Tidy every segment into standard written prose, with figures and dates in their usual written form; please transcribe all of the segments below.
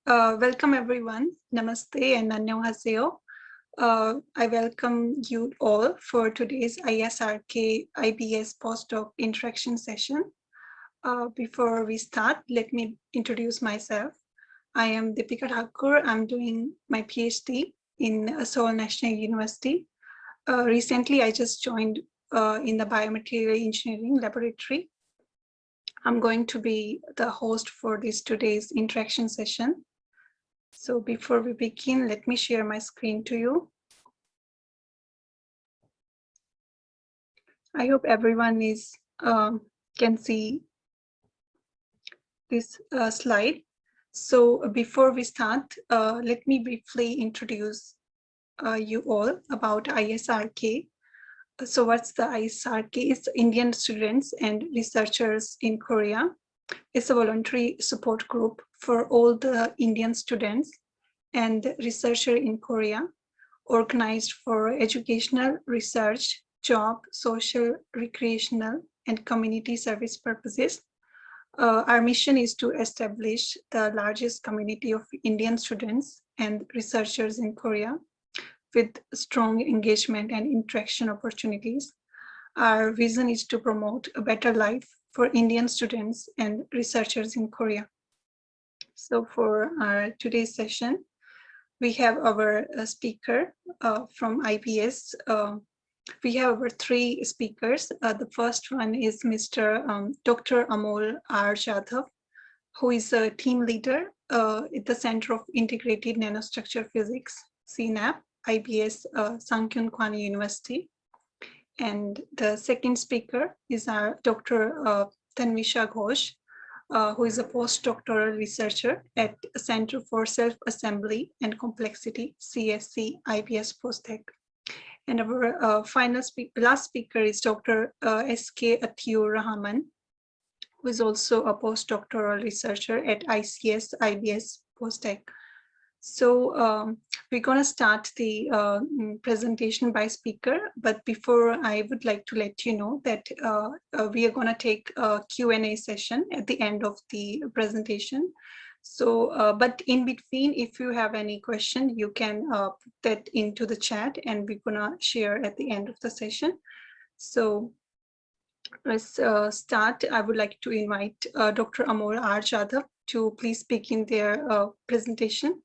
Welcome everyone. Namaste and annyeonghaseyo. I welcome you all for today's ISRK IBS postdoc interaction session. Before we start, let me introduce myself. I am Deepika Thakur. I'm doing my PhD in Seoul National University. Recently, I just joined in the Biomaterial Engineering Laboratory. I'm going to be the host for today's interaction session. So before we begin, let me share my screen to you. I hope everyone can see this slide. So before we start, let me briefly introduce you all about ISRK. So what's the ISRK? It's Indian Students and Researchers in Korea. It's a voluntary support group for all the Indian students and researchers in Korea, organized for educational, research, job, social, recreational, and community service purposes. Our mission is to establish the largest community of Indian students and researchers in Korea with strong engagement and interaction opportunities. Our vision is to promote a better life for Indian students and researchers in Korea. So for our today's session, we have our speaker from IBS. We have our three speakers. The first one is Mr. Dr. Amol R. Jadhav, who is a team leader at the Center of Integrated Nanostructure Physics, CNAP, IBS Sankyun Kwani University. And the second speaker is our Dr. Tanvisha Ghosh, who is a postdoctoral researcher at Center for Self-Assembly and Complexity, CSC, IBS Postdoc. And our last speaker is Dr. S.K. Atiur Rahman, who is also a postdoctoral researcher at ICS, IBS Postdoc. So we're going to start the presentation by speaker, but before I would like to let you know that we are going to take a Q&A session at the end of the presentation. So, but in between, if you have any question, you can put that into the chat and we're going to share at the end of the session. So let's start. I would like to invite Dr. Amol R. Jadhav to please begin their presentation.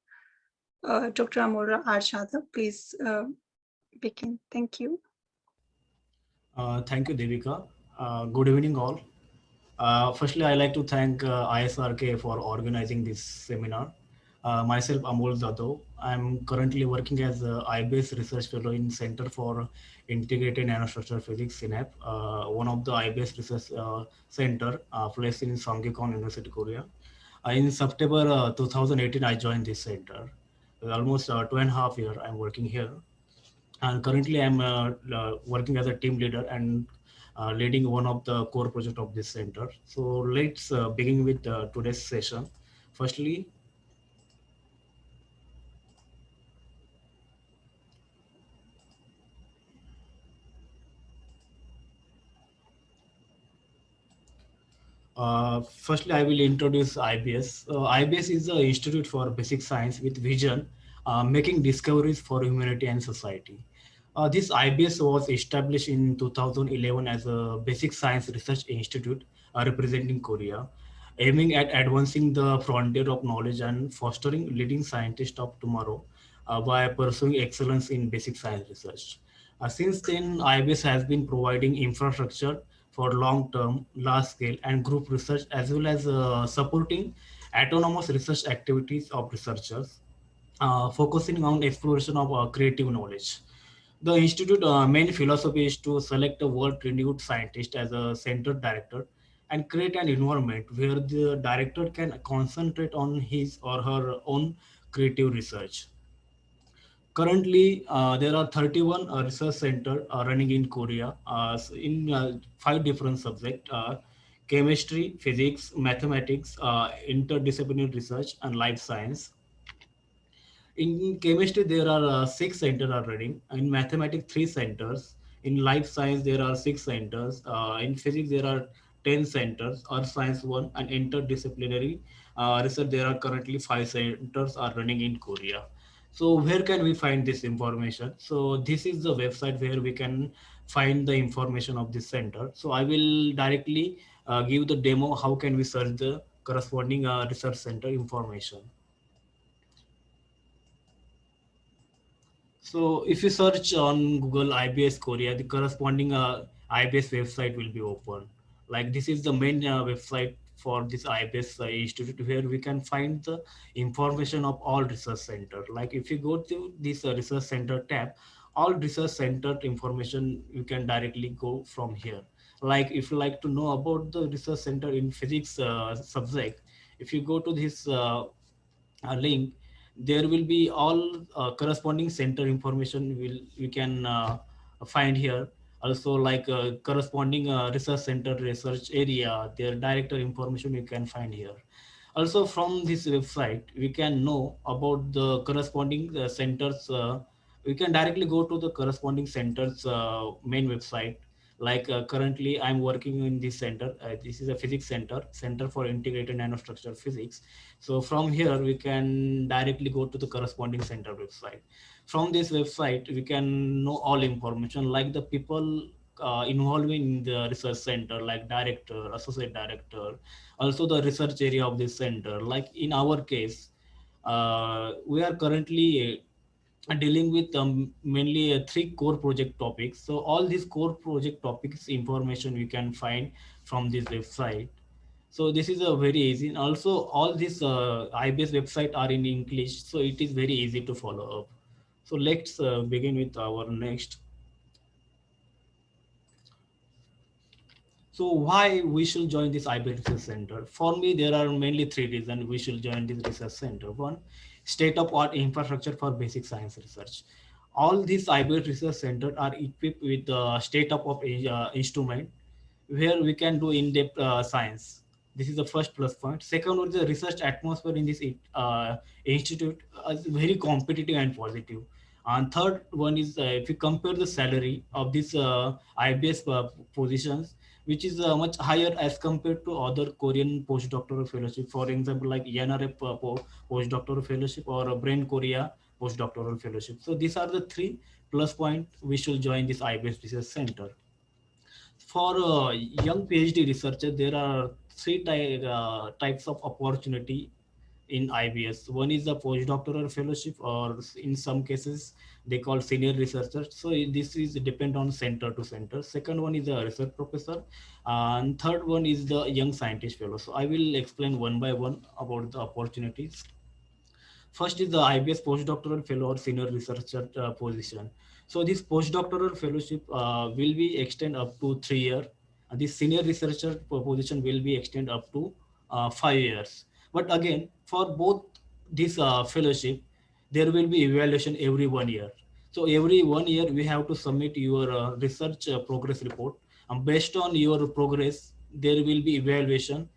Dr. Amol R. Jadhav, please begin. Thank you. Thank you, Devika. Good evening, all. Firstly, I'd like to thank ISRK for organizing this seminar. Myself, Amol Jadhav. I'm currently working as a IBS Research Fellow in Center for Integrated Nanostructure Physics, CNAP, one of the IBS Research Center placed in Songkwan University, Korea. In September 2018, I joined this center. Almost 2.5 years I'm working here. And currently I'm working as a team leader and leading one of the core project of this center. So let's begin with today's session. Firstly, I will introduce IBS. IBS is the Institute for Basic Science with vision, making discoveries for humanity and society. This IBS was established in 2011 as a basic science research institute representing Korea, aiming at advancing the frontier of knowledge and fostering leading scientists of tomorrow by pursuing excellence in basic science research. Since then, IBS has been providing infrastructure for long-term, large-scale, and group research, as well as supporting autonomous research activities of researchers, focusing on exploration of creative knowledge. The institute main philosophy is to select a world-renowned scientist as a center director and create an environment where the director can concentrate on his or her own creative research. Currently, there are 31 research centers running in Korea in 5 different subjects: chemistry, physics, mathematics, interdisciplinary research, and life science. In chemistry, there are 6 centers are running. In mathematics, 3 centers. In life science, there are 6 centers. In physics, there are 10 centers. Earth science, one, and interdisciplinary. research, there are currently 5 centers are running in Korea. So where can we find this information? So this is the website where we can find the information of this center. So I will directly give the demo how can we search the corresponding research center information. So if you search on Google IBS Korea, the corresponding IBS website will be open. Like this is the main website for this IBS institute where we can find the information of all research center. Like if you go to this research center tab, all research center information you can directly go from here. Like if you like to know about the research center in physics subject, if you go to this link, there will be all corresponding center information will we can find here. Also like corresponding research center research area, their director information you can find here. Also from this website we can know about the corresponding centers. We can directly go to the corresponding centers main website. Like currently I'm working in this center. This is a physics center for integrated nanostructure physics. So from here we can directly go to the corresponding center website. From this website we can know all information like the people involved in the research center, like director, associate director, also the research area of this center. Like in our case, we are currently dealing with mainly 3 core project topics. So all these core project topics information you can find from this website. So this is a very easy. And also all these IBS website are in English, so it is very easy to follow up. So let's begin with our next. So why we should join this IB Research Center? For me, there are mainly 3 reasons we should join this research center. One, state-of-art infrastructure for basic science research. All these IB Research Center are equipped with state-of-art instrument where we can do in-depth science. This is the first plus point. Second one is the research atmosphere in this institute is very competitive and positive. And third one is if you compare the salary of these IBS positions, which is much higher as compared to other Korean postdoctoral fellowship. For example, like ENRF postdoctoral fellowship or Brain Korea postdoctoral fellowship. So these are the 3 plus point we should join this IBS research center. For young PhD researcher, there are types of opportunity in IBS. One is the postdoctoral fellowship, or in some cases they call senior researcher. So this is depend on center to center. Second one is the research professor, and third one is the young scientist fellow. So I will explain one by one about the opportunities. First is the IBS postdoctoral fellow or senior researcher position. So this postdoctoral fellowship will be extend up to 3 years. And this senior researcher position will be extend up to 5 years. But again, for both this fellowship, there will be evaluation every 1 year. So every 1 year, we have to submit your research progress report. And based on your progress, there will be evaluation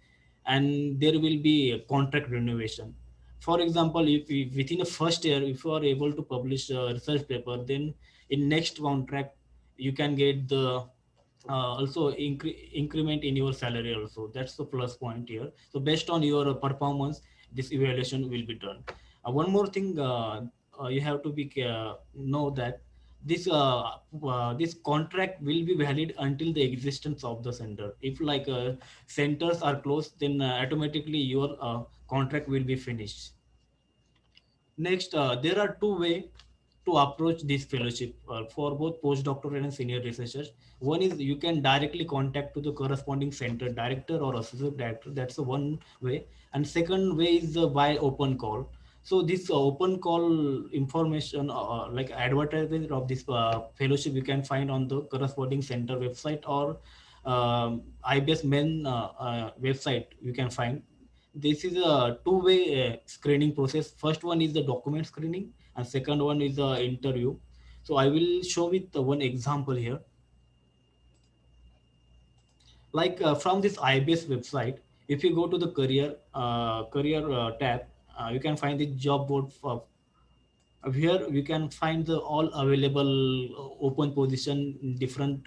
and there will be a contract renovation. For example, if within the first year, if you are able to publish a research paper, then in next contract, you can get the also increment in your salary also. That's the plus point here. So based on your performance, this evaluation will be done. One more thing you have to be know that this contract will be valid until the existence of the center. If like centers are closed, then automatically your contract will be finished. Next, there are 2 ways to approach this fellowship for both postdoctoral and senior researchers. One is you can directly contact to the corresponding center director or associate director. That's the one way. And second way is by open call. So this open call information, like advertisement of this fellowship, you can find on the corresponding center website or IBS main website. You can find this is a two-way screening process. First one is the document screening and second one is the interview. So I will show with one example here. Like from this IBS website, if you go to the career tab, you can find the job board for here we can find the all available open position in different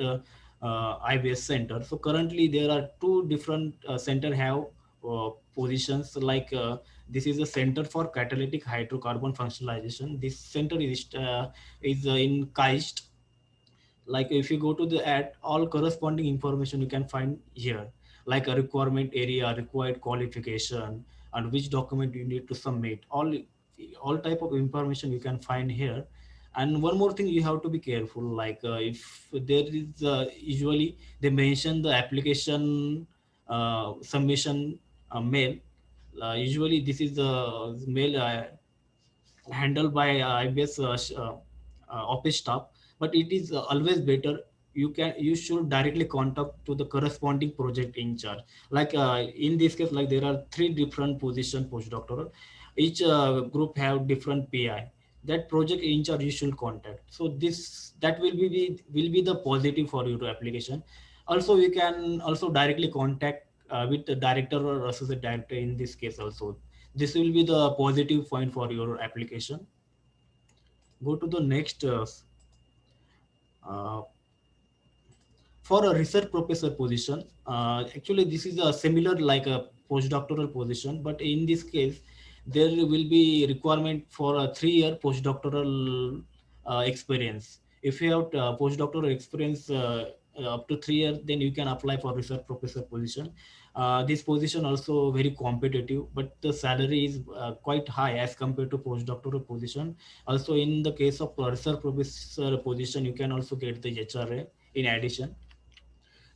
IBS center. So currently there are 2 different center have positions like this is a center for catalytic hydrocarbon functionalization. This center is in KAIST. Like if you go to the ad, all corresponding information you can find here, like a requirement area, required qualification, and which document you need to submit. All type of information you can find here. And one more thing you have to be careful, like if there is usually they mention the application submission mail. Usually this is the mail handled by IBS office staff, but it is always better. You should directly contact to the corresponding project in charge. Like in this case, like there are three different position postdoctoral. Each group have different PI. That project in charge you should contact. So this that will be the positive for your application. Also, you can also directly contact with the director or associate director in this case also. This will be the positive point for your application. Go to the next uh, for a research professor position. Actually this is a similar like a postdoctoral position, but in this case there will be requirement for a 3-year postdoctoral experience. If you have postdoctoral experience up to 3 years, then you can apply for research professor position. This position also very competitive, but the salary is quite high as compared to postdoctoral position. Also in the case of research professor position, you can also get the HRA in addition.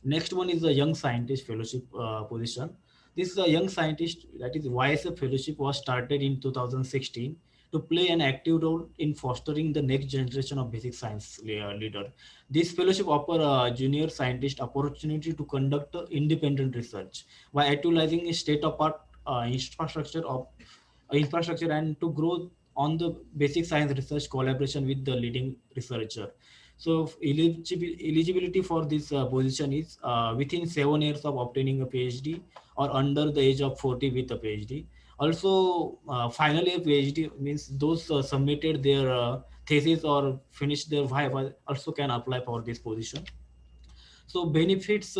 Next one is the young scientist fellowship position. This is a young scientist, that is YSF fellowship, was started in 2016 to play an active role in fostering the next generation of basic science leader. This fellowship offer a junior scientist opportunity to conduct independent research by utilizing a state-of-art infrastructure and to grow on the basic science research collaboration with the leading researcher. So eligibility for this position is within 7 years of obtaining a PhD or under the age of 40 with a PhD. Also, final year PhD means those submitted their thesis or finished their viva also can apply for this position. So benefits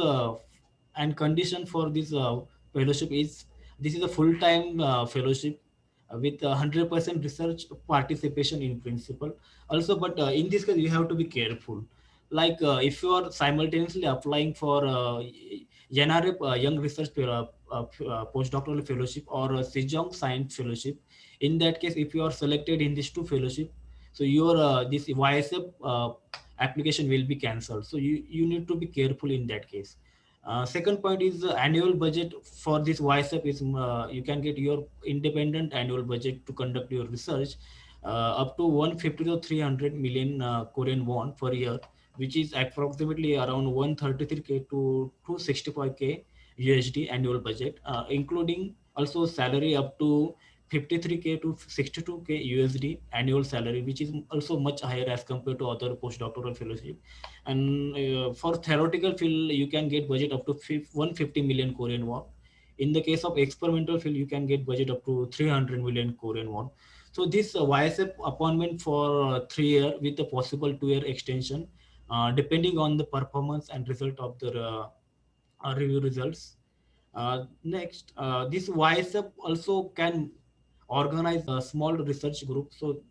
and condition for this fellowship is this is a full-time fellowship with 100% research participation in principle. Also, but in this case, you have to be careful. Like if you are simultaneously applying for YNRF Young Research Postdoctoral Fellowship or Sejong Science Fellowship, in that case, if you are selected in these two fellowship, so your this YSF application will be cancelled. So you need to be careful in that case. Second point is the annual budget for this YSF is you can get your independent annual budget to conduct your research up to 150 to 300 million Korean won per year, which is approximately around 133k to 265k USD annual budget, including also salary up to 53k to 62k USD annual salary, which is also much higher as compared to other postdoctoral fellowship. And for theoretical field, you can get budget up to 150 million Korean won. In the case of experimental field, you can get budget up to 300 million Korean won. So this YSF appointment for 3 year with a possible 2-year extension, depending on the performance and result of the review results. Next, this YSF also can organize a small research group. So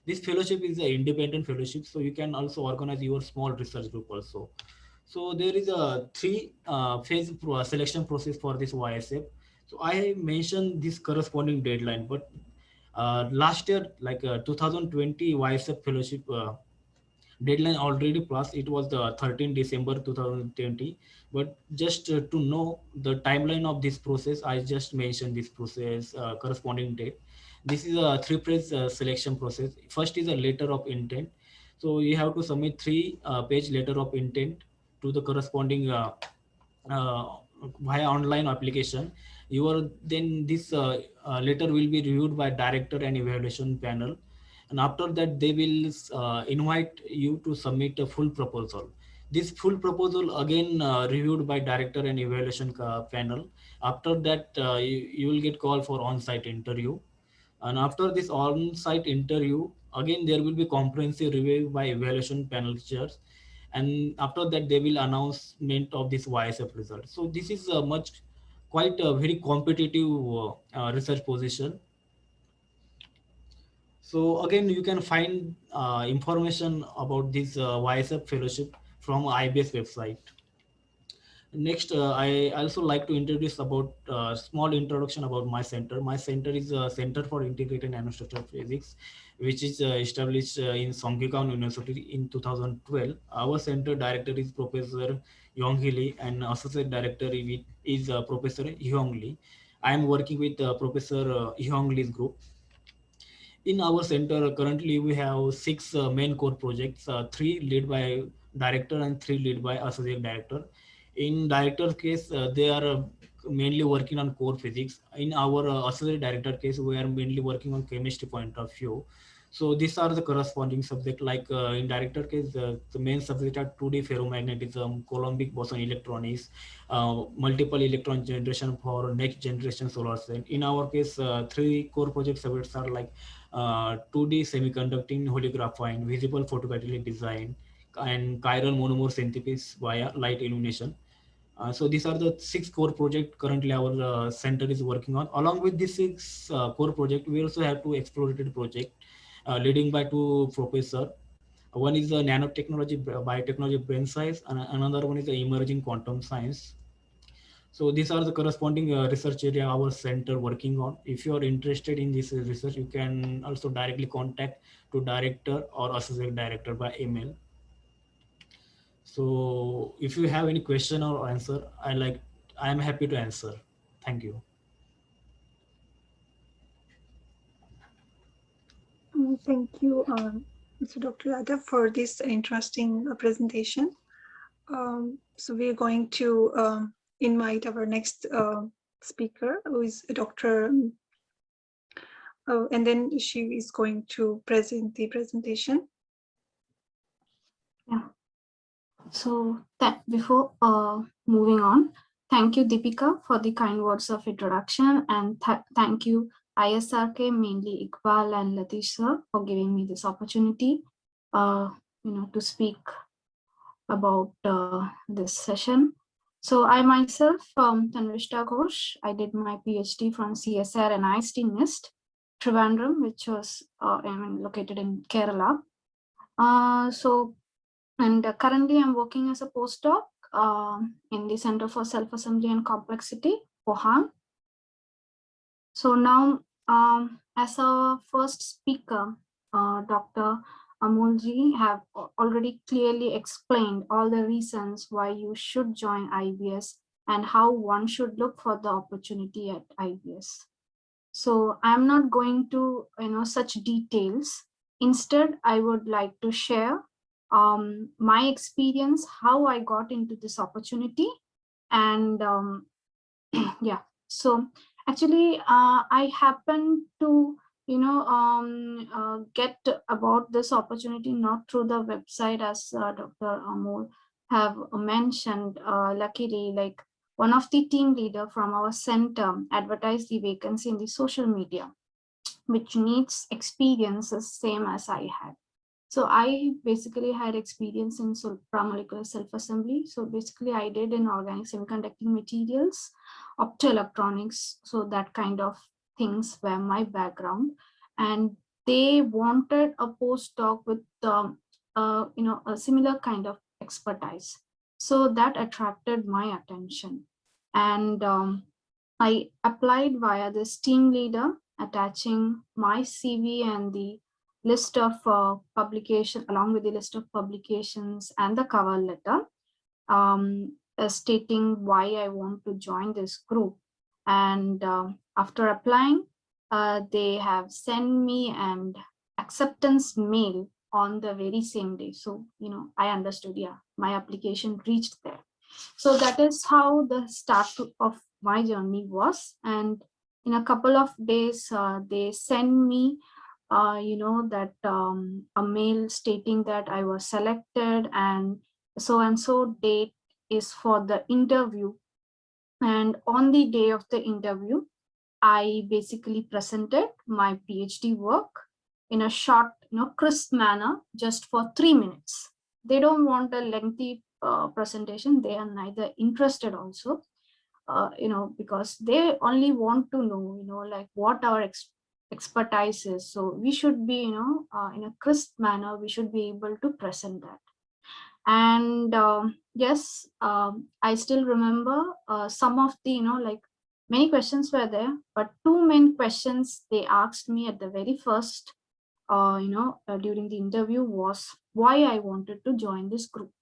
this fellowship is an independent fellowship, so you can also organize your small research group also. So there is a three phase selection process for this YSF. So I mentioned this corresponding deadline, but last year, like 2020 YSF fellowship deadline already passed. It was the 13 December 2020. But just to know the timeline of this process, I just mentioned this process corresponding date. This is a three-phase selection process. First is a letter of intent. So you have to submit three-page letter of intent to the corresponding uh, via online application. Your then this letter will be reviewed by director and evaluation panel, and after that they will invite you to submit a full proposal. This full proposal again reviewed by director and evaluation panel. After that you will get call for on-site interview, and after this on-site interview again there will be comprehensive review by evaluation panel chairs, and after that they will announcement of this YSF result. So this is much quite a very competitive research position. So again, you can find information about this YSF fellowship from IBS website. Next, I also like to introduce about small introduction about my center. My center is a Center for Integrated Nanostructural Physics, which is established in Songkyakwon University in 2012. Our center director is Professor Yong Hee Lee, and associate director is Professor Hyong Lee. I am working with Professor Hyong Lee's group. In our center, currently we have six main core projects, three lead by director and three lead by associate director. In director's case, they are mainly working on core physics. In our associate director case, we are mainly working on chemistry point of view. So these are the corresponding subject. Like in director case, the main subject are 2D ferromagnetism, Coulombic boson electronics, multiple electron generation for next generation solar cell. In our case, three core project subjects are like 2D semiconducting holographine, visible photocatalytic design, and chiral monomer synthesis via light illumination. So these are the six core projects currently our center is working on. Along with these six core project, we also have two exploratory project leading by two professor. One is the nanotechnology, biotechnology, brain science, and another one is the emerging quantum science. So these are the corresponding research area our center working on. If you are interested in this research, you can also directly contact to director or associate director by email. So if you have any question or answer, I am happy to answer. Thank you. Thank you, Mr. Dr. Yadav, for this interesting presentation. So we're going to invite our next speaker, who is Dr. And then she is going to present the presentation. Yeah. So before moving on, thank you, Deepika, for the kind words of introduction, and thank you, ISRK, mainly Iqbal and Latish sir, for giving me this opportunity, to speak about this session. So I myself, Tanvishta Ghosh, I did my PhD from CSR and IST NIST, Trivandrum, which was located in Kerala. And currently I'm working as a postdoc in the Center for Self-Assembly and Complexity, Pohang. So now, as our first speaker, Dr. Amolji have already clearly explained all the reasons why you should join IBS and how one should look for the opportunity at IBS. So I'm not going to, such details. Instead, I would like to share my experience, how I got into this opportunity. And yeah, so actually I happened to get about this opportunity not through the website, as Dr. Amol have mentioned. Luckily, like one of the team leader from our center advertised the vacancy in the social media, which needs experiences same as I had. So I basically had experience in supramolecular self-assembly. So basically I did in organic semiconducting materials, optoelectronics. So that kind of things were my background. And they wanted a postdoc with, a similar kind of expertise. So that attracted my attention. And I applied via this team leader, attaching my CV and the list of publication, along with the list of publications and the cover letter, stating why I want to join this group. And after applying, they have sent me an acceptance mail on the very same day. So, I understood, yeah, my application reached there. So that is how the start of my journey was. And in a couple of days, they sent me that a mail stating that I was selected and so date is for the interview. And on the day of the interview, I basically presented my PhD work in a short, crisp manner, just for 3 minutes. They don't want a lengthy presentation. They are neither interested also. because they only want to know, like what our expertise is. So we should be, in a crisp manner, we should be able to present that. And yes, I still remember some of the, like many questions were there, but two main questions they asked me at the very first, during the interview was why I wanted to join this group.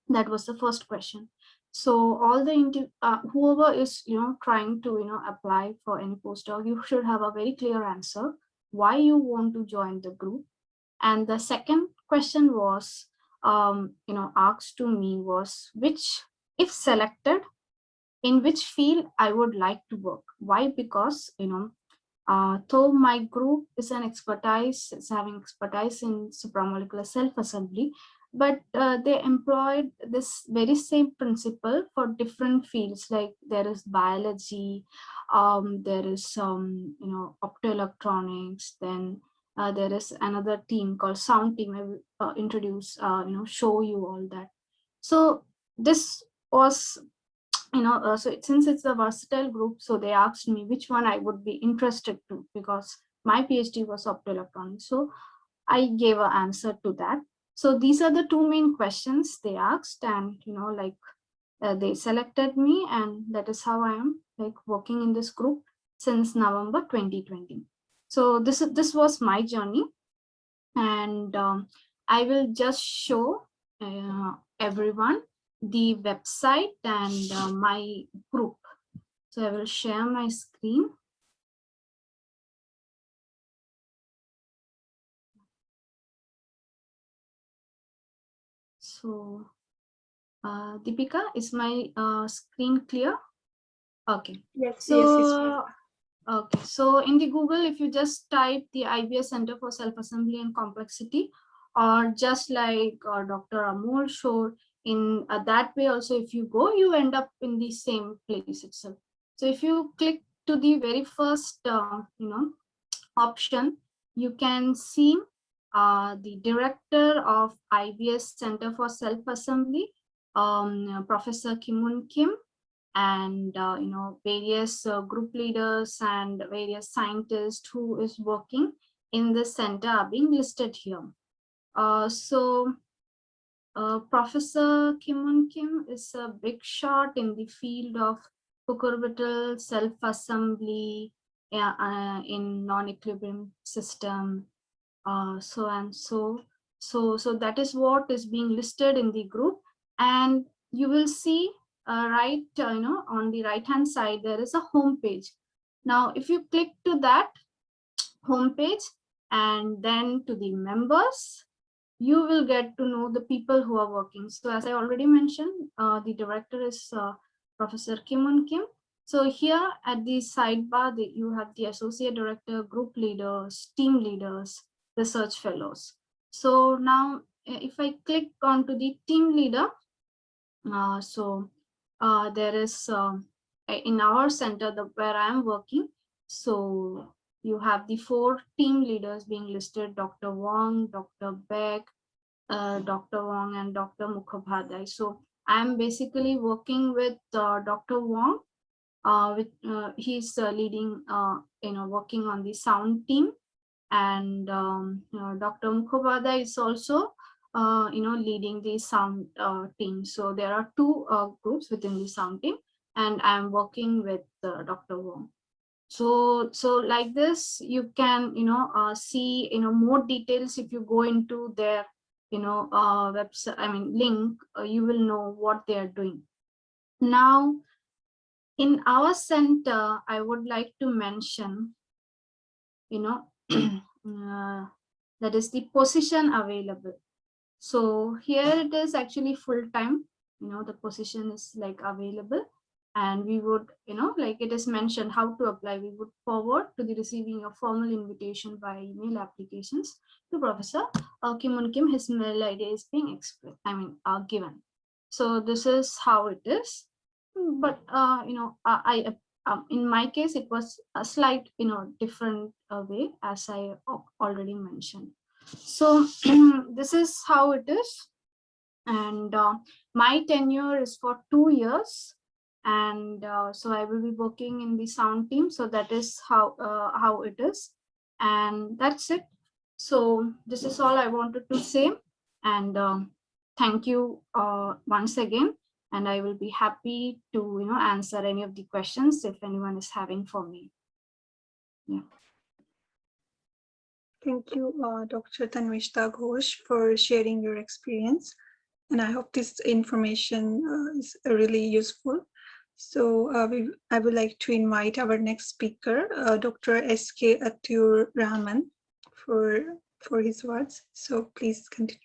That was the first question. So all the whoever is trying to apply for any postdoc, you should have a very clear answer why you want to join the group. And the second question was asked to me was which, if selected, in which field I would like to work. Why? Because though my group is having expertise in supramolecular self-assembly, but they employed this very same principle for different fields. Like there is biology, there is optoelectronics, then there is another team called sound team. I will introduce, show you all that. So this was, since it's a versatile group, so they asked me which one I would be interested to, because my PhD was optoelectronics. So I gave an answer to that. So these are the two main questions they asked, and they selected me, and that is how I am working in this group since November 2020. So this was my journey, and I will just show everyone the website and my group. So I will share my screen. So Deepika, is my screen clear? Okay. Yes, So, yes, it's fine. okay. So in the Google, if you just type the IBS Center for Self-Assembly and Complexity, or just like Dr. Amol showed, in that way also, if you go, you end up in the same place itself. So if you click to the very first option, you can see the director of IBS Center for Self-Assembly, Professor Kimun Kim, and various group leaders and various scientists who is working in the center are being listed here. Professor Kimun Kim is a big shot in the field of cucurbital self-assembly in non-equilibrium system, so and so. So that is what is being listed in the group, and you will see right, on the right hand side there is a home page. Now, if you click to that home page and then to the members, you will get to know the people who are working. So as I already mentioned, the director is Professor Kimun Kim. So here at the sidebar, you have the associate director, group leaders, team leaders, research fellows. So now if I click onto the team leader, there is in our center, where I am working, so you have the 4 team leaders being listed: Dr. Wong, Dr. Beck, Dr. Wong, and Dr. Mukhopadhyay. So I'm basically working with Dr. Wong. He's leading, working on the sound team, and Dr. Mukhopadhyay is also, leading the sound team. So there are 2 groups within the sound team, and I'm working with Dr. Wong. So like this, you can see more details. If you go into their website, link, you will know what they are doing. Now, in our center, I would like to mention, that is the position available. So here it is actually full time, the position is available, and we would, like it is mentioned how to apply. We would forward to the receiving a formal invitation by email applications to Professor Kimun Kim. His mail ID is being given. So this is how it is. But in my case, it was a slight, different way, as I already mentioned. So this is how it is, and my tenure is for 2 years, and so I will be working in the sound team. So that is how it is, and that's it. So this is all I wanted to say, and thank you once again. And I will be happy to answer any of the questions if anyone is having for me. Yeah. Thank you, Dr. Tanvishta Ghosh, for sharing your experience. And I hope this information is really useful. So I would like to invite our next speaker, Dr. S.K. Atur Rahman, for his words. So please continue.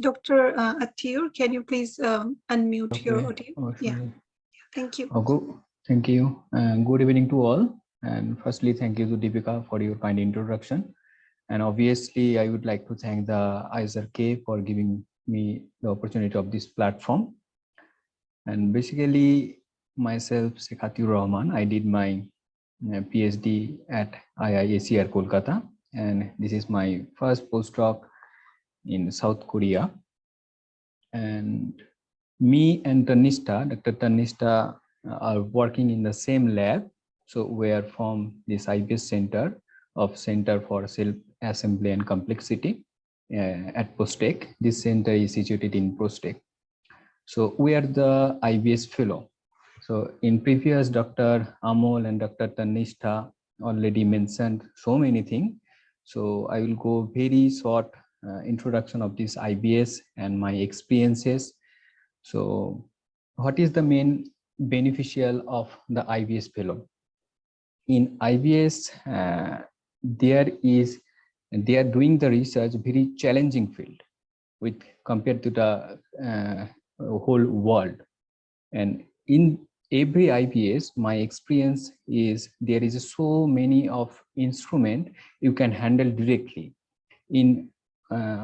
Dr. Atur, can you please unmute your audio? Okay. Yeah, thank you. Good. Thank you. Good evening to all. And firstly, thank you to Deepika for your kind introduction. And obviously, I would like to thank the ISRK for giving me the opportunity of this platform. And basically, myself, Sheikh Atur Rahman, I did my PhD at IISER Kolkata. And this is my first postdoc in South Korea. And me and Tanishta, Dr. Tanishta, are working in the same lab. So we are from this IBS Center for Self-Assembly and Complexity at POSTECH. This center is situated in POSTECH. So we are the IBS fellow. So in previous, Dr. Amol and Dr. Tanishta already mentioned so many things. So I will go very short introduction of this IBS and my experiences. So what is the main beneficial of the IBS fellow? In IBS, they are doing the research very challenging field with compared to the whole world. And in every IBS, my experience is there is so many of instrument you can handle directly. In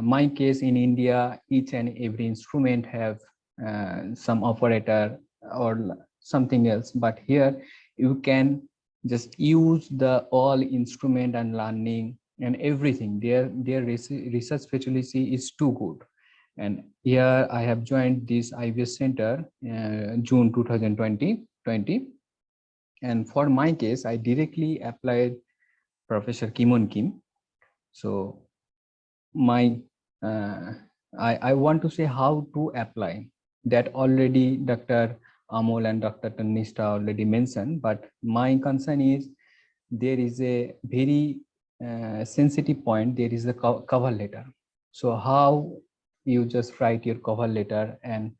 my case, in India, each and every instrument have some operator or something else, but here you can just use the all instrument and learning and everything. Their research facility is too good. And here I have joined this IBS Center June 2020. And for my case, I directly applied Professor Kimon Kim. So my I want to say how to apply that already Dr. Amol and Dr. Tanishta already mentioned, but my concern is there is a very sensitive point. There is the cover letter. So how you just write your cover letter and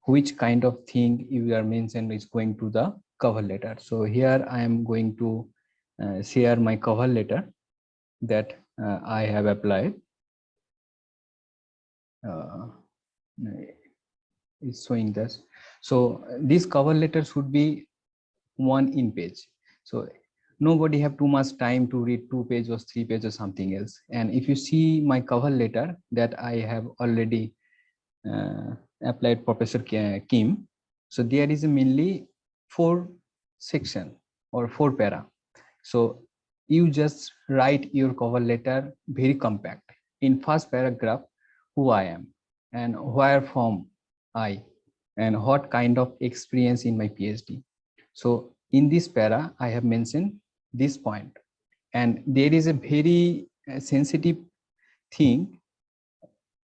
which kind of thing you are mentioned is going to the cover letter. So here I am going to share my cover letter that I have applied. Is showing this. So this cover letter should be 1 in page. So nobody have too much time to read 2 pages or 3 pages or something else. And if you see my cover letter that I have already applied Professor Kim, so there is mainly 4 section or 4 para. So you just write your cover letter very compact. In first paragraph, who I am and where from I and what kind of experience in my PhD. So in this para, I have mentioned this point, and there is a very sensitive thing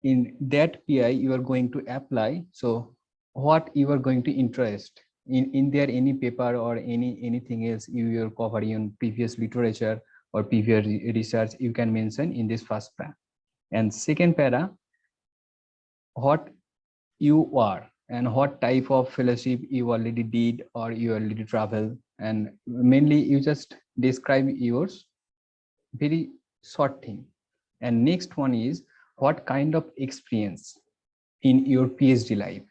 in that PI you are going to apply. So what you are going to interest in there, any paper or anything else you are covering in previous literature or previous research, you can mention in this first para. And second para, what you are and what type of fellowship you already did or you already travel, and mainly you just describe yours very short thing. And next one is what kind of experience in your PhD life,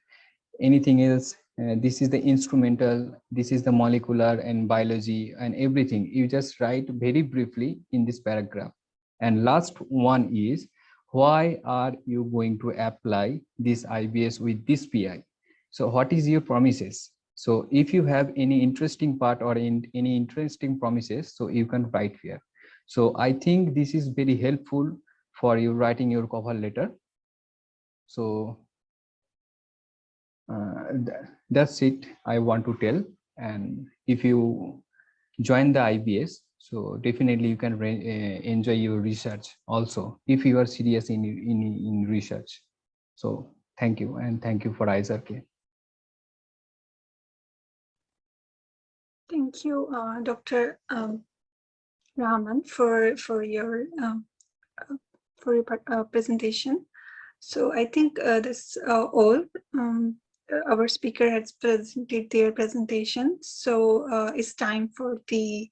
anything else. This is the instrumental, this is the molecular and biology and everything. You just write very briefly in this paragraph. And last one is why are you going to apply this IBS with this PI? So what is your promises? So if you have any interesting part or any interesting promises, so you can write here. So I think this is very helpful for you writing your cover letter. So that's it I want to tell. And if you join the IBS, so definitely you can enjoy your research also if you are serious in research. So thank you, and thank you for ISRK. Thank you, Dr. Rahman, for your presentation. So I think this all. Our speaker has presented their presentation. So it's time for the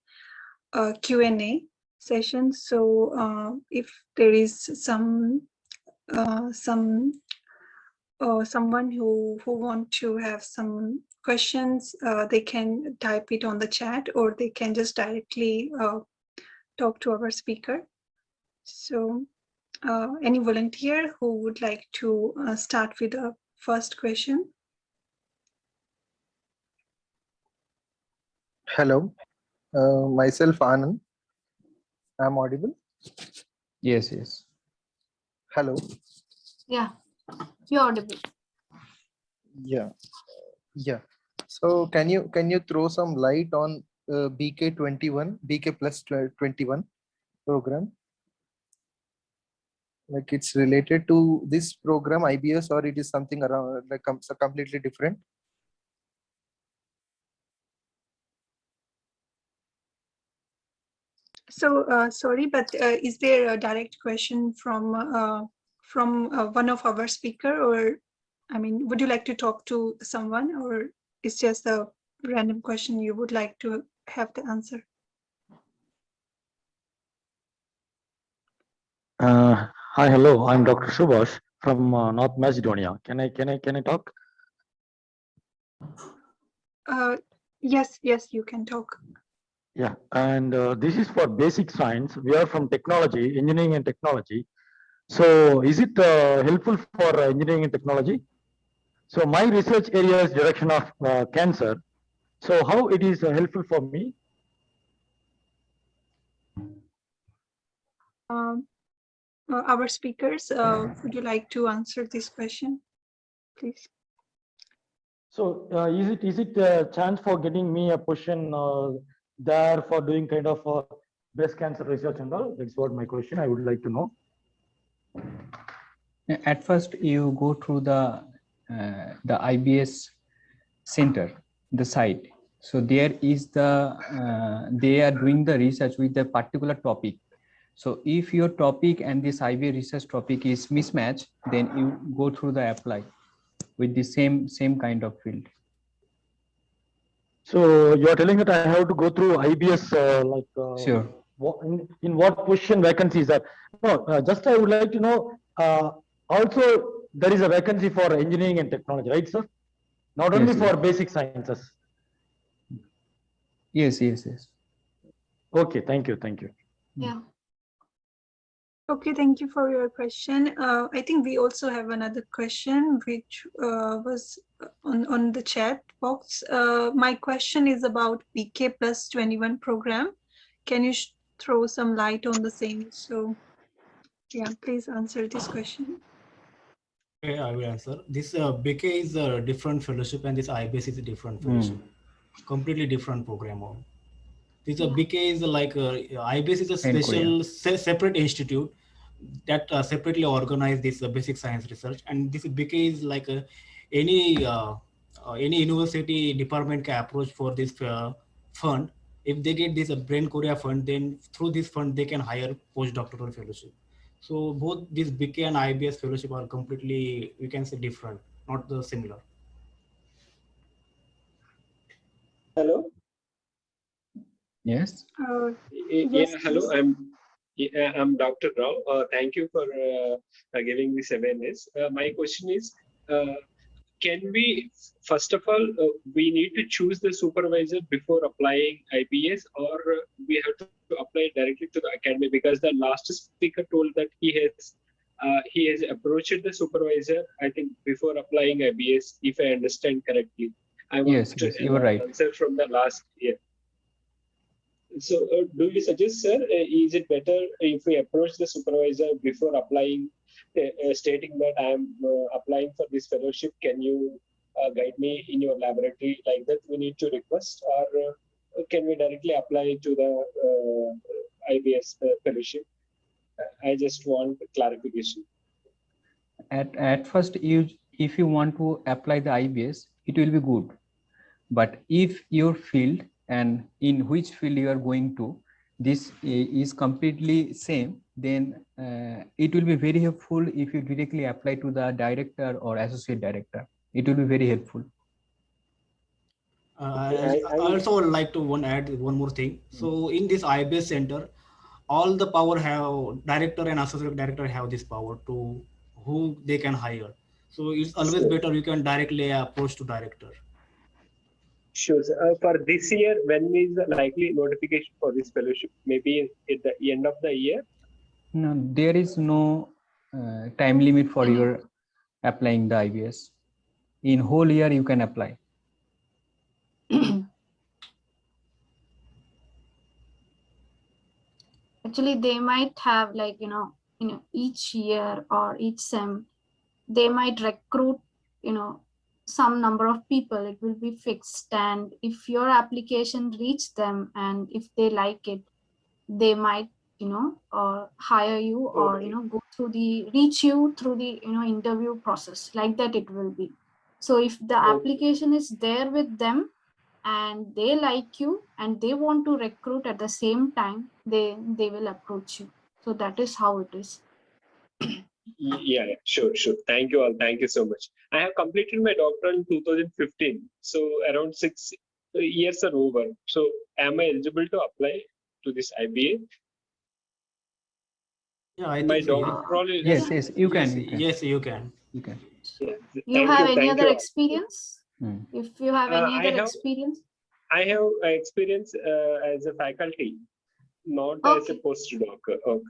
Q&A session. So if there is someone who want to have some questions, they can type it on the chat, or they can just directly talk to our speaker. So any volunteer who would like to start with the first question? Hello, myself Anand. I'm audible. Yes, yes. Hello. Yeah, you're audible. Yeah. So can you throw some light on BK21, BK plus 21 program? Like it's related to this program IBS, or it is something around like completely different? So sorry, but is there a direct question from one of our speaker, or I mean, would you like to talk to someone, or it's just a random question you would like to have the answer? Hi, hello. I'm Dr. Subhash from North Macedonia. Can I talk? Yes, you can talk. Yeah, and this is for basic science. We are from technology, engineering and technology. So is it helpful for engineering and technology? So my research area is direction of cancer. So how it is helpful for me? Our speakers, would you like to answer this question, please? So is it a chance for getting me a position there for doing kind of breast cancer research and all? That's what my question. I would like to know. At first, you go through the IBS center, the site. So there is they are doing the research with the particular topic. So if your topic and this IBS research topic is mismatched, then you go through the apply with the same kind of field. So you are telling that I have to go through IBS Sure. In what position vacancy is that? No, just I would like to know. Also, there is a vacancy for engineering and technology, right, sir? Not only Yes, for yes. basic sciences. Yes. Okay, thank you. Yeah. Okay, thank you for your question. I think we also have another question which was on the chat box. My question is about BK plus 21 program. Can you throw some light on the same? So yeah, please answer this question. Okay, I will answer. This BK is a different fellowship, and this IBS is a different fellowship. Completely different program. This BK is like IBS is a special separate institute that separately organize this basic science research, and this BK is like any university department can approach for this fund. If they get this Brain Korea fund, then through this fund they can hire postdoctoral fellowship. So both this BK and IBS fellowship are completely, we can say, different, not the similar. Hello. Yes. Yes, hello. I'm Dr. Rao. Thank you for giving this awareness. My question is, can we, first of all, we need to choose the supervisor before applying IBS, or we have to apply directly to the academy? Because the last speaker told that he has approached the supervisor, I think, before applying IBS, if I understand correctly. I want Yes, you were right. answer from the last year. So, do you suggest, sir, is it better if we approach the supervisor before applying, stating that I am applying for this fellowship? Can you guide me in your laboratory, like that? We need to request, or can we directly apply to the IBS fellowship? I just want clarification. At first, if you want to apply the IBS, it will be good. But if your field and in which field you are going to, this is completely same, then it will be very helpful if you directly apply to the director or associate director. It will be very helpful. I also would like to add one more thing. So in this IBS center, all the power have director and associate director have this power to who they can hire. So it's always Sure. better you can directly approach to director. Sure. For this year, when is the likely notification for this fellowship? Maybe at the end of the year? No, there is no time limit for your applying the IBS. In whole year you can apply. Actually, they might have like, each year or each sem, they might recruit, some number of people. It will be fixed, and if your application reach them and if they like it, they might hire you, or Okay. reach you through the interview process, like that it will be. So if the Okay. application is there with them and they like you and they want to recruit at the same time, they will approach you. So that is how it is. Yeah, sure. Thank you all. Thank you so much. I have completed my doctorate in 2015. So around 6 years are over. So am I eligible to apply to this IBA? Yeah, I My think so. doctoral is. Yes, you can. Yes, you can. You can. Yeah. You have any other all. experience? If you have any other experience? I have experience as a faculty, not as a Okay. postdoc. Okay.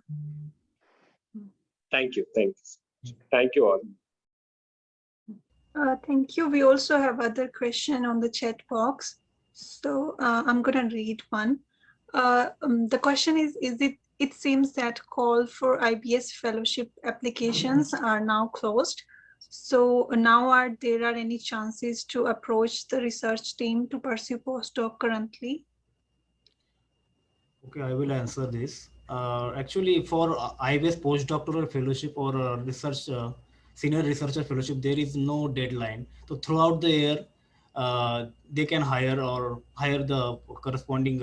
Thank you. Thank you all. Thank you. We also have other question on the chat box. So I'm going to read one. The question is it seems that call for IBS fellowship applications are now closed. So now there are any chances to approach the research team to pursue postdoc currently? Okay, I will answer this. Actually, for IBS postdoctoral fellowship or senior researcher fellowship, there is no deadline. So throughout the year, they can hire the corresponding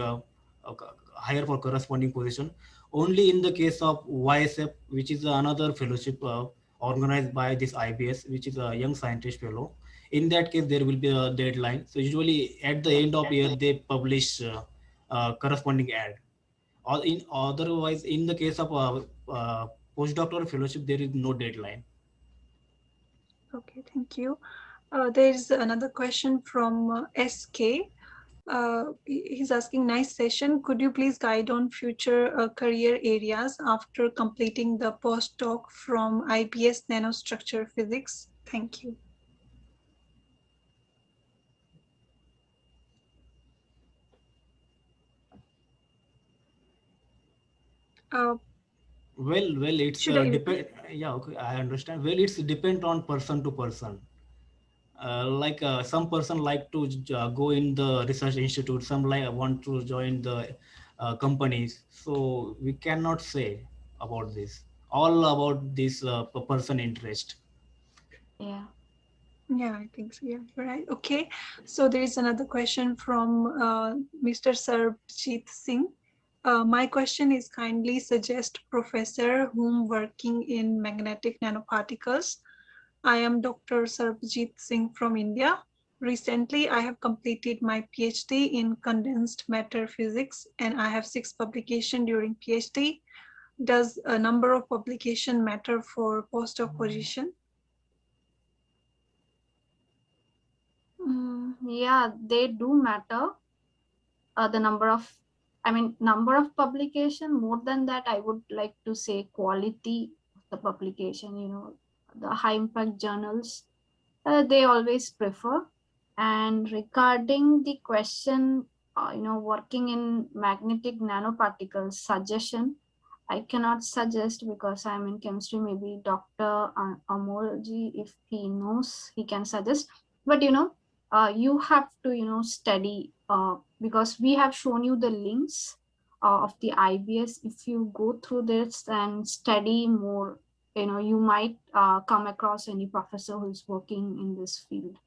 hire for corresponding position. Only in the case of YSF, which is another fellowship organized by this IBS, which is a young scientist fellow. In that case, there will be a deadline. So usually at the end of year, they publish corresponding ad. Otherwise, in the case of postdoctoral fellowship, there is no deadline. Okay, thank you. There's another question from SK. He's asking, nice session. Could you please guide on future career areas after completing the postdoc from IBS nanostructure physics? Thank you. Well, it's Should I depend. Yeah, okay, I understand. Well, it's depend on person to person. Some person like to go in the research institute, some like want to join the companies. So we cannot say about this. All about this person interest. Yeah. Yeah, I think so. Yeah, you're right. Okay. So there is another question from Mr. Sarbjit Singh. My question is, kindly suggest professor whom working in magnetic nanoparticles. I am Dr. Sarbjit Singh from India. Recently, I have completed my PhD in condensed matter physics, and I have 6 publications during PhD. Does a number of publication matter for postdoc position? Yeah, they do matter. The number of publication. More than that, I would like to say quality of the publication. The high impact journals, they always prefer. And regarding the question working in magnetic nanoparticles suggestion. I cannot suggest because I'm in chemistry. Maybe Dr. Amolji, if he knows, he can suggest. But you have to study because we have shown you the links of the IBS. If you go through this and study more, you might come across any professor who is working in this field.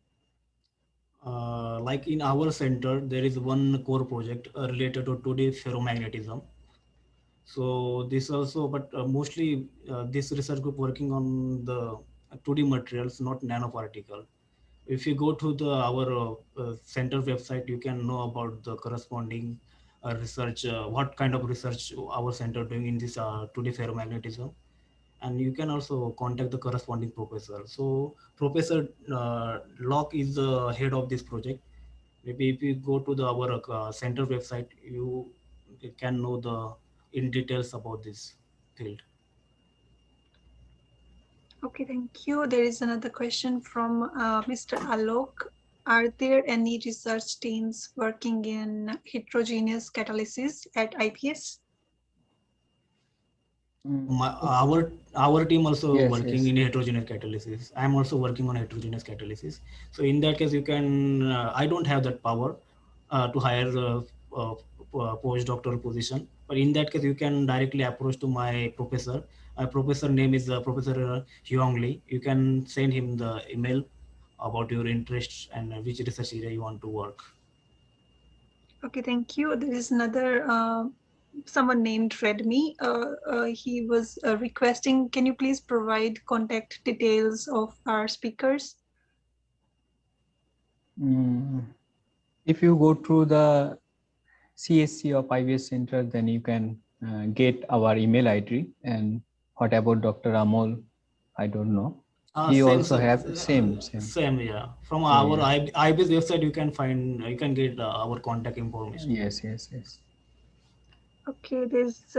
Like in our center, there is one core project related to 2D ferromagnetism. So this also, but mostly this research group working on the 2D materials, not nanoparticle. If you go to the our center website, you can know about the corresponding research, what kind of research our center doing in this 2D ferromagnetism. And you can also contact the corresponding professor. So Professor Locke is the head of this project. Maybe if you go to the our center website, you can know the in details about this field. Okay, thank you. There is another question from Mr. Alok. Are there any research teams working in heterogeneous catalysis at IPS? Our team also Yes, working yes. in heterogeneous catalysis. I'm also working on heterogeneous catalysis. So in that case, you can. I don't have that power to hire a postdoctoral position, but in that case, you can directly approach to my professor. My professor name is Professor Hyong Lee. You can send him the email about your interests and which research area you want to work. Okay, thank you. There is another someone named Redmi. He was requesting, can you please provide contact details of our speakers? If you go through the CSC of IBS Center, then you can get our email ID. And what about Dr. Amol? I don't know. He also have same. Yeah. From Yeah, our yeah. IBS website, you can find, you can get our contact information. Yes. Okay, there's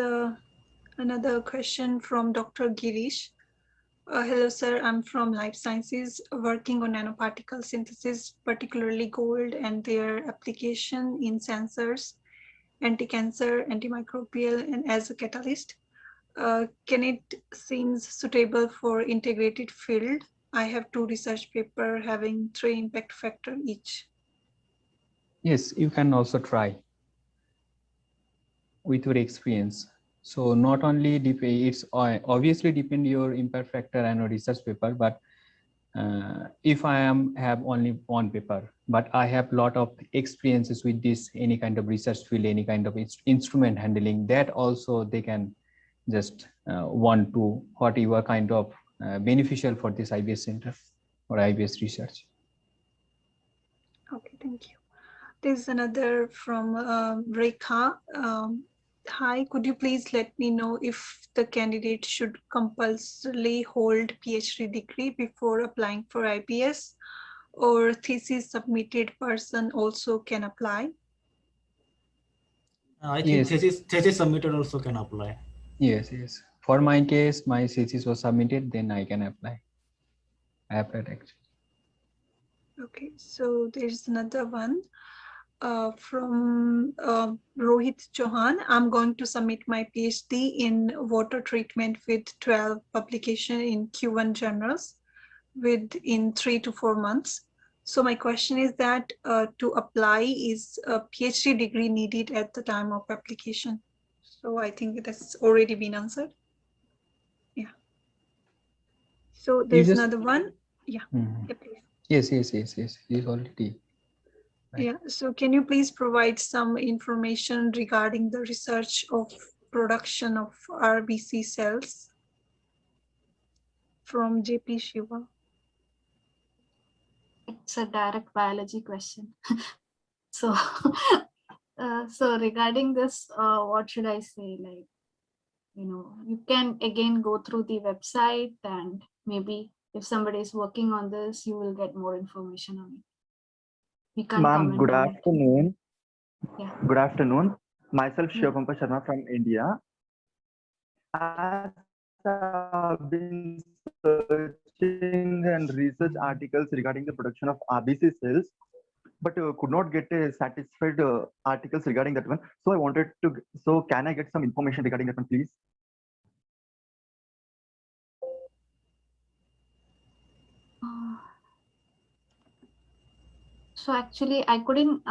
another question from Dr. Girish. Hello, sir. I'm from Life Sciences, working on nanoparticle synthesis, particularly gold and their application in sensors, anti-cancer, antimicrobial, and as a catalyst. Can it seems suitable for integrated field? I have 2 research paper having 3 impact factor each. Yes, you can also try with your experience. So not only it's obviously depend your impact factor and a research paper, but if I have only one paper, but I have lot of experiences with this, any kind of research field, any kind of instrument handling, that also they can just want to what you are kind of beneficial for this IBS center or IBS research. Okay, thank you. There's another from Rekha. Hi, could you please let me know if the candidate should compulsorily hold PhD degree before applying for IBS, or thesis submitted person also can apply? I think thesis submitted also can apply. Yes. For my case, my thesis was submitted, then I can apply. I applied actually. Okay, so there's another one from Rohit Chauhan. I'm going to submit my PhD in water treatment with 12 publication in Q1 journals within 3 to 4 months. So my question is that to apply, is a PhD degree needed at the time of application? So I think that's already been answered. Yeah. So there's another one. Yeah. Yeah, please. Yes. He's already. Right. Yeah. So can you please provide some information regarding the research of production of RBC cells from JP Shiva? It's a direct biology question. So, so regarding this, what should I say? Like, you can again go through the website, and maybe if somebody is working on this, you will get more information on it. We can't Ma'am, good comment on it. afternoon. Yeah. Good afternoon. Myself, Yeah. Shivapampa Sharma from India. As I've been searching and research articles regarding the production of RBC cells, but could not get a satisfied articles regarding that one. So I wanted to. So can I get some information regarding that one, please? So actually, I couldn't,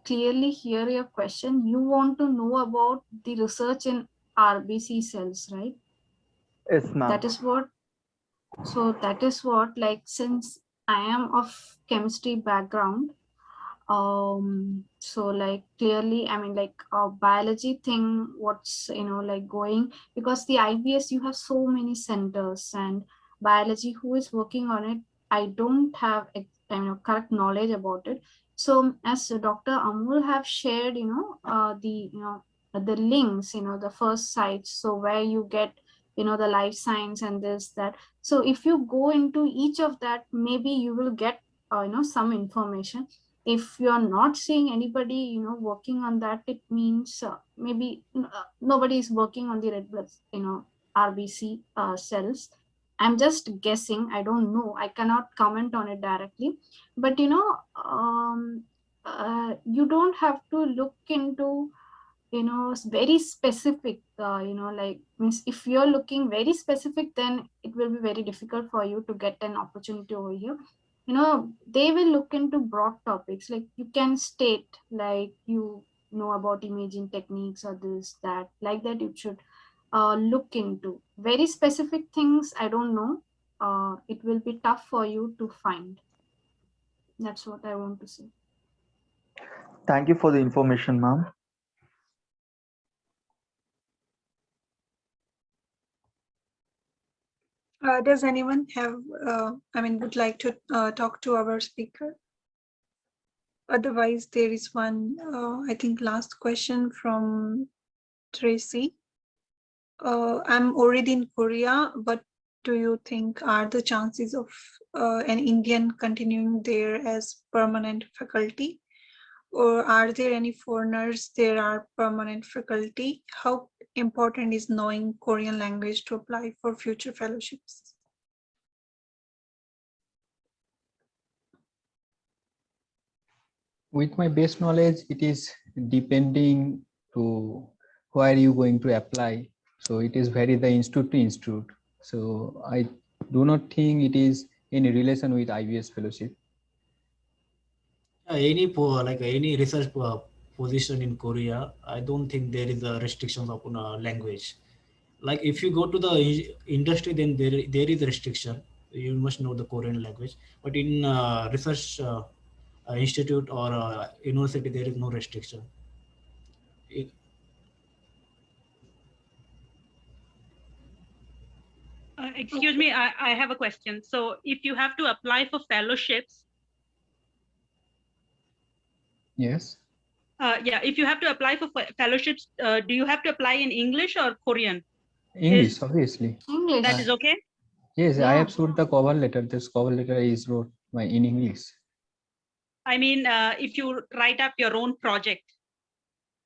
clearly hear your question. You want to know about the research in RBC cells, right? Yes, ma'am. That is what, so that is what, like, since I am of chemistry background, so like clearly, biology thing, what's, like going, because the IBS, you have so many centers, and biology, who is working on it, I don't have correct knowledge about it. So as Dr. Amol have shared, the links, the first sites, so where you get, the life science and this, that. So if you go into each of that, maybe you will get, some information. If you're not seeing anybody, working on that, it means maybe nobody is working on the red blood, RBC cells. I'm just guessing. I don't know. I cannot comment on it directly. But, you don't have to look into, very specific, like, means if you're looking very specific, then it will be very difficult for you to get an opportunity over here. They will look into broad topics, like you can state, like, you know about imaging techniques or this, that, like that you should look into. Very specific things, I don't know. It will be tough for you to find. That's what I want to say. Thank you for the information, ma'am. Does anyone have, would like to talk to our speaker? Otherwise, there is one, I think, last question from Tracy. I'm already in Korea, but do you think are the chances of an Indian continuing there as permanent faculty? Or are there any foreigners there are permanent faculty? How important is knowing Korean language to apply for future fellowships? With my best knowledge, it is depending to where you going to apply. So it is vary the institute to institute. So I do not think it is in relation with IBS fellowship. Any research position in Korea, I don't think there is a restrictions upon language. Like if you go to the industry, then there is a restriction. You must know the Korean language. But in research institute or university, there is no restriction. Excuse me, I have a question. So if you have to apply for fellowships. Yes. If you have to apply for fellowships, do you have to apply in English or Korean? English, obviously. English. That is okay? Yes, Yeah. I have wrote the cover letter. This cover letter is wrote in English. I mean, if you write up your own project.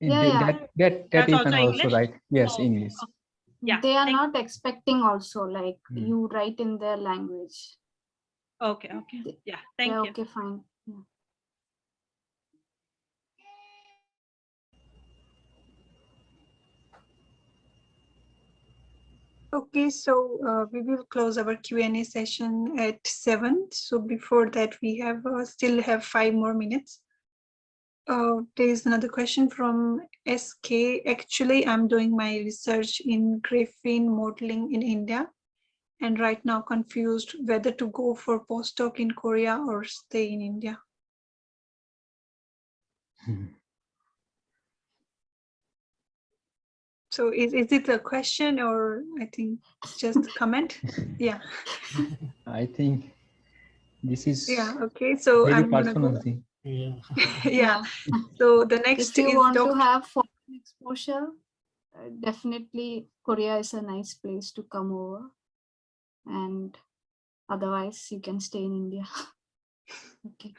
That That's you also can also English? write. Yes, Oh, English. oh. Yeah, they are not expecting also, like, Hmm. you write in their language. Okay. Yeah, thank you. Okay, fine. Yeah. Okay, so we will close our Q&A session at 7. So before that, we have still have 5 more minutes. There is another question from SK. Actually, I'm doing my research in graphene modeling in India, and right now confused whether to go for postdoc in Korea or stay in India. So is it a question or I think just a comment? Yeah. I think this is Okay. So very I'm gonna personal go. thing. Yeah. So the next If you is want to Dr. have foreign exposure, definitely Korea is a nice place to come over, and otherwise you can stay in India. Okay.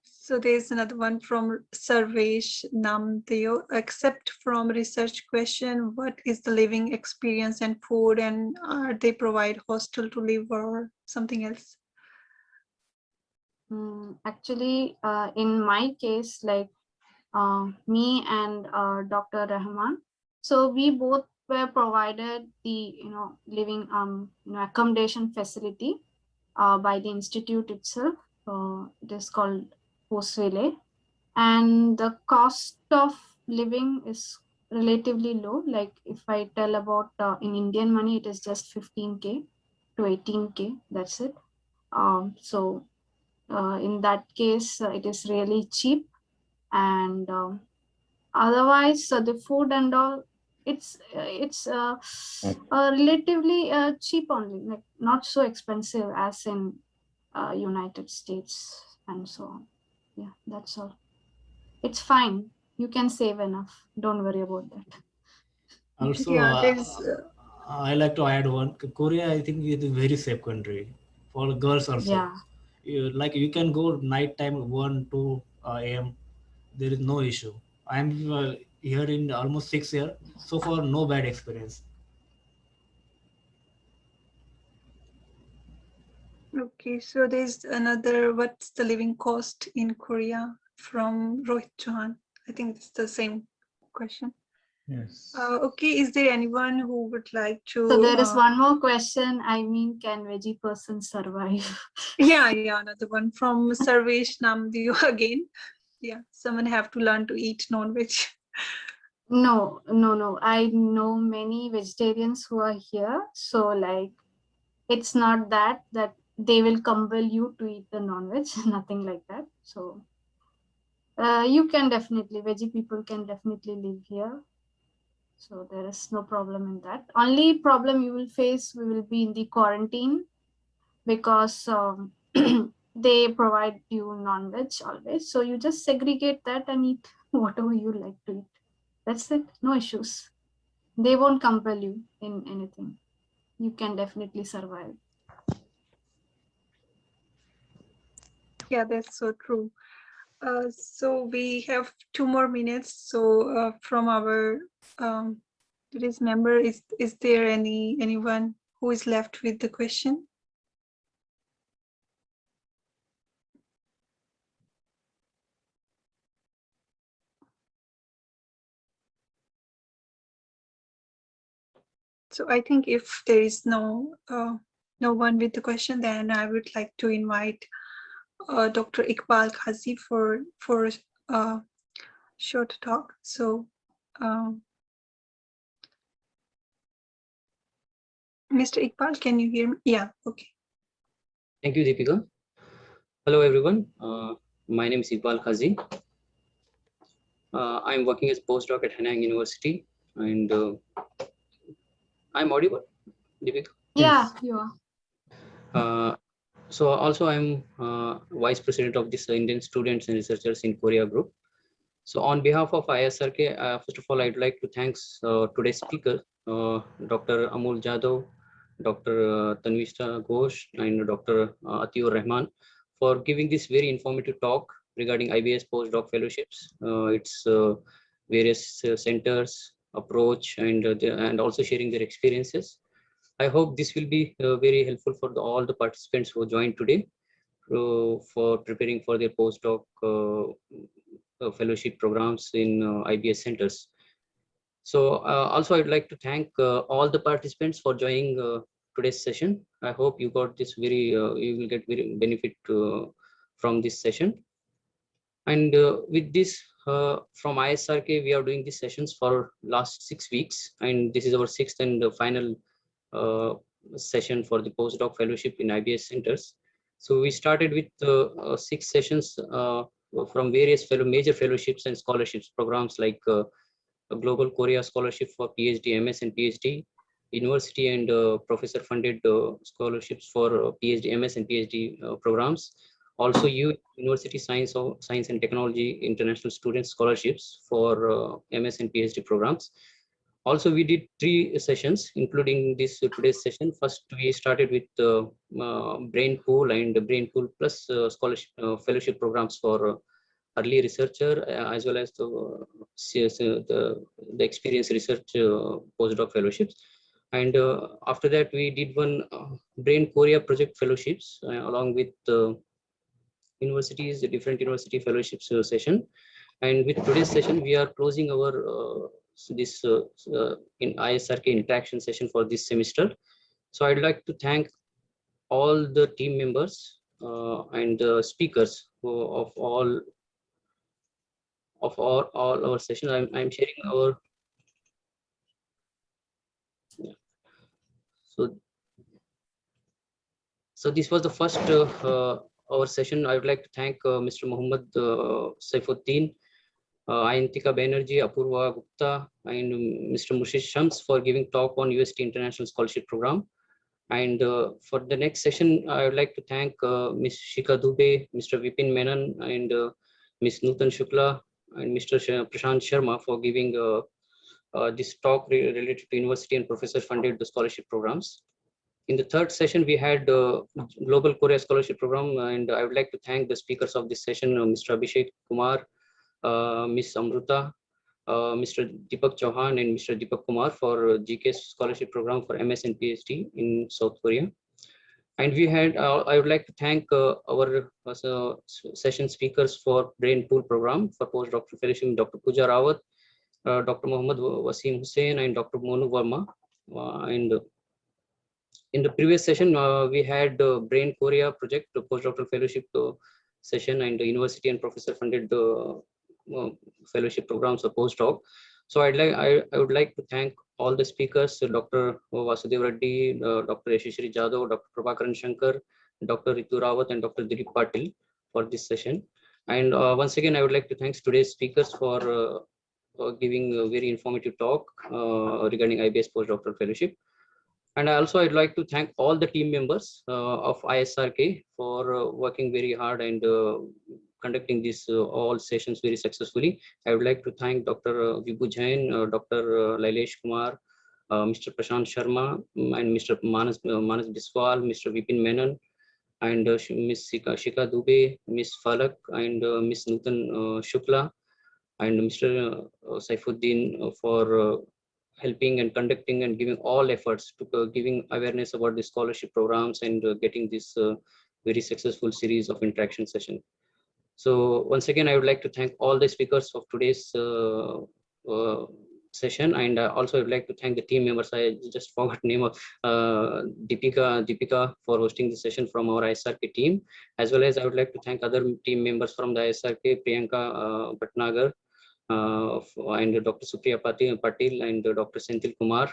So there's another one from Sarvesh Namdeo. Except from research question, what is the living experience and food, and are they provide hostel to live or something else? Actually, in my case, like me and Dr. Rahman, so we both were provided the living accommodation facility by the institute itself. It is called Postwele, and the cost of living is relatively low. Like if I tell about in Indian money, it is just 15K to 18K. That's it. So in that case, it is really cheap, and otherwise the food and all, it's relatively cheap only, like not so expensive as in United States and so on. Yeah, that's all. It's fine. You can save enough. Don't worry about that. Also, Yeah, there's I like to add one. Korea, I think, is a very safe country for girls also. Yeah. You can go night time 1-2 a.m. There is no issue. I'm here in almost 6 years. So far, no bad experience. okay. So there's another. What's the living cost in Korea from Rohit Chauhan? I think it's the same question. Yes. Okay. Is there anyone who would like to? So there is one more question. I mean, can veggie person survive? Yeah, another one from Sarvesh Namdev again. Yeah, someone have to learn to eat non-veg. No. I know many vegetarians who are here. So like, it's not that they will compel you to eat the non-veg, nothing like that. So you can definitely, veggie people can definitely live here. So there is no problem in that. Only problem you will face will be in the quarantine, because they provide you non-veg always. So you just segregate that and eat whatever you like to eat. That's it. No issues. They won't compel you in anything. You can definitely survive. Yeah, that's so true. So we have 2 more minutes. So from our today's member, is there anyone who is left with the question? So I think if there is no one with the question, then I would like to invite Dr. Iqbal Khazi for a short talk. So Mr. Iqbal, can you hear me? Yeah, okay. Thank you, Deepika. Hello, everyone. My name is Iqbal Khazi. I'm working as a postdoc at Hanyang University, and I'm audible, Deepika? Yeah, you are. So also I'm Vice President of this Indian Students and Researchers in Korea group. So on behalf of ISRK, first of all, I'd like to thank today's speaker, Dr. Amol Jadhav, Dr. Tanvishta Ghosh, and Dr. Atiur Rahman for giving this very informative talk regarding IBS postdoc fellowships, its various centers, approach, and also sharing their experiences. I hope this will be very helpful for all the participants who joined today for preparing for their postdoc fellowship programs in IBS centers. So also I'd like to thank all the participants for joining today's session. I hope you got this you will get very benefit from this session. And with this, from ISRK, we are doing these sessions for last 6 weeks, and this is our 6th and final session for the postdoc fellowship in IBS centers. So we started with 6 sessions from various major fellowships and scholarships programs like a Global Korea Scholarship for PhD, MS, and PhD, university and professor funded scholarships for PhD, MS, and PhD programs. Also, University Science and Technology International Student Scholarships for MS and PhD programs. Also, we did 3 sessions, including this today's session. First, we started with Brain Pool and Brain Pool Plus scholarship fellowship programs for early researcher, as well as the experienced research postdoc fellowships. And after that, we did one Brain Korea project fellowships along with universities, the different university fellowships session. And with today's session, we are closing our in ISRK interaction session for this semester. So I'd like to thank all the team members and the speakers of all our sessions. I'm sharing our so this was the first our session. I would like to thank Mr. Mohammad Saifuddin, Ayantika Banerjee, Apurva Gupta, and Mr. Murshid Shams for giving talk on UST International Scholarship Program. And for the next session, I would like to thank Ms. Shika Dubey, Mr. Vipin Menon, and Ms. Nutan Shukla, and Mr. Prashant Sharma for giving this talk related to university and professor funded the scholarship programs. In the third session, we had Global Korea Scholarship Program, and I would like to thank the speakers of this session, Mr. Abhishek Kumar, Ms. Amruta, Mr. Deepak Chauhan, and Mr. Deepak Kumar for GK Scholarship Program for MS and PhD in South Korea. And we had, I would like to thank our session speakers for Brain Pool Program for postdoctoral fellowship, Dr. Pooja Rawat, Dr. Mohammad Wasim Hussain, and Dr. Monu Verma. And in the previous session, we had Brain Korea project, the postdoctoral fellowship session, and the university and professor funded fellowship programs or postdoc. So I would like to thank all the speakers, Dr. Vasudev Reddy, Dr. Yashishri Jadhav, Dr. Prabhakaran Shankar, Dr. Ritu Rawat, and Dr. Dilip Patil for this session. And once again, I would like to thank today's speakers for giving a very informative talk regarding IBS postdoctoral fellowship. And I'd like to thank all the team members of ISRK for working very hard and conducting these all sessions very successfully. I would like to thank Dr. Vibhu Jain, Dr. Lailesh Kumar, Mr. Prashant Sharma, and Mr. Manas Biswal, Mr. Vipin Menon, and Ms. Shika Dubey, Ms. Falak, and Ms. Nutan Shukla, and Mr. Saifuddin for helping and conducting and giving all efforts to giving awareness about the scholarship programs and getting this very successful series of interaction session. So once again, I would like to thank all the speakers of today's session, and also I would like to thank the team members. I just forgot the name of Deepika for hosting the session from our ISRK team, as well as I would like to thank other team members from the ISRK, Priyanka Bhatnagar, and Dr. Supriya Patil and Dr. Senthil Kumar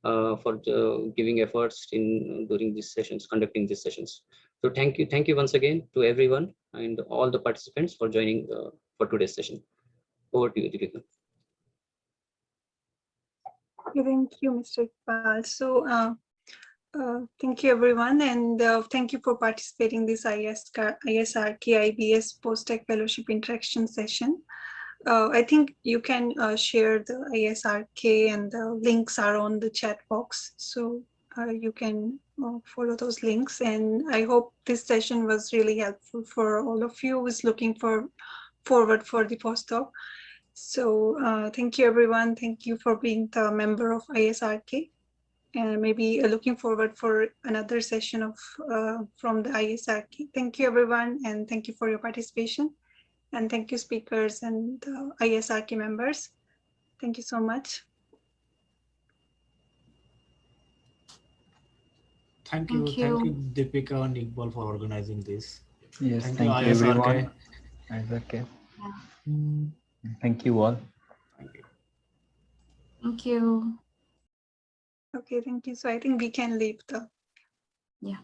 for giving efforts in during these sessions, conducting these sessions. So thank you once again to everyone and all the participants for joining for today's session. Over to you, Deepika. Thank you, Mr. Iqbal. So thank you, everyone, and thank you for participating in this ISRK IBS Post-Tech Fellowship Interaction session. I think you can share the ISRK, and the links are on the chat box, so you can follow those links. And I hope this session was really helpful for all of you who is looking forward for the postdoc. So thank you, everyone. Thank you for being the member of ISRK, and maybe looking forward for another session of from the ISRK. Thank you, everyone, and thank you for your participation. And thank you, speakers and ISRK members. Thank you so much. Thank you, Deepika and Iqbal for organizing this. Yes, thank you ISRK. everyone. ISRK. Thank you all. Thank you. Okay, thank you. So I think we can leave the. Yeah.